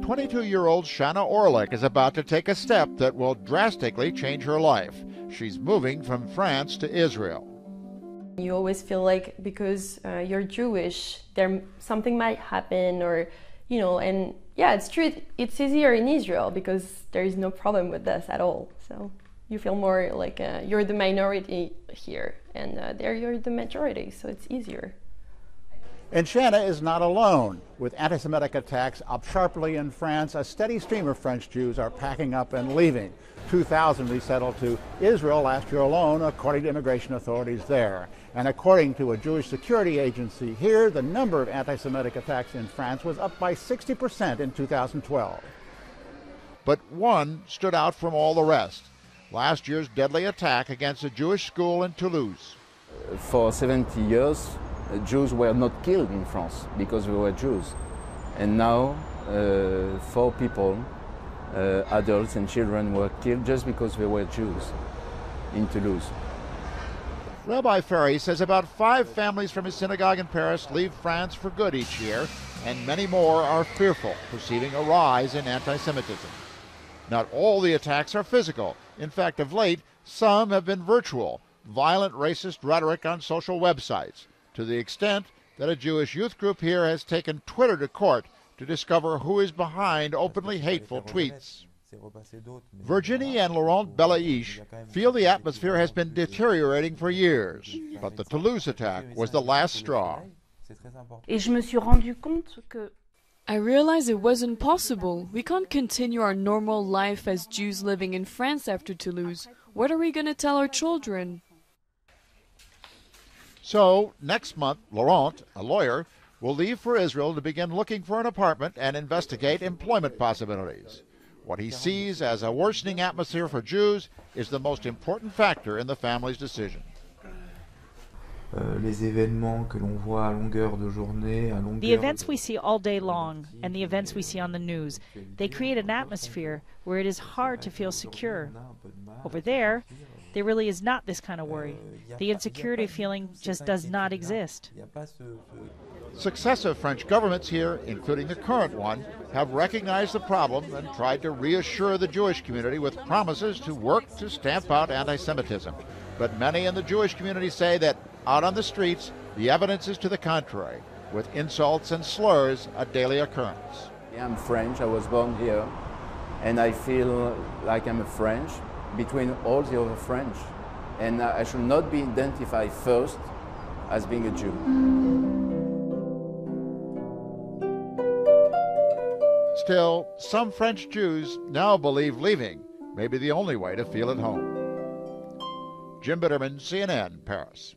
22-year-old Shanna Orlick is about to take a step that will drastically change her life. She's moving from France to Israel. You always feel like because you're Jewish, something might happen, or, and yeah, it's true. It's easier in Israel because there is no problem with this at all. So you feel more like you're the minority here, and there you're the majority, so it's easier. And Shanna is not alone. With anti-Semitic attacks up sharply in France, a steady stream of French Jews are packing up and leaving. 2,000 resettled to Israel last year alone, according to immigration authorities there. And according to a Jewish security agency here, the number of anti-Semitic attacks in France was up by 60% in 2012. But one stood out from all the rest: last year's deadly attack against a Jewish school in Toulouse. For 70 years, Jews were not killed in France because we were Jews. And now, 4 people, adults and children, were killed just because they were Jews in Toulouse. Rabbi Ferry says about 5 families from his synagogue in Paris leave France for good each year, and many more are fearful, perceiving a rise in anti-Semitism. Not all the attacks are physical. In fact, of late, some have been virtual, violent racist rhetoric on social websites, to the extent that a Jewish youth group here has taken Twitter to court to discover who is behind openly hateful tweets. Virginie and Laurent Belaïche feel the atmosphere has been deteriorating for years, but the Toulouse attack was the last straw. I realized it wasn't possible. We can't continue our normal life as Jews living in France after Toulouse. What are we going to tell our children? So, next month, Laurent, a lawyer, will leave for Israel to begin looking for an apartment and investigate employment possibilities. What he sees as a worsening atmosphere for Jews is the most important factor in the family's decision. The events we see all day long and the events we see on the news, they create an atmosphere where it is hard to feel secure. Over there really is not this kind of worry. The insecurity feeling just does not exist. Successive French governments here, including the current one, have recognized the problem and tried to reassure the Jewish community with promises to work to stamp out anti-Semitism. But many in the Jewish community say that out on the streets, the evidence is to the contrary, with insults and slurs a daily occurrence. I'm French, I was born here, and I feel like I'm a French between all the other French. And I should not be identified first as being a Jew. Still, some French Jews now believe leaving may be the only way to feel at home. Jim Bitterman, CNN, Paris.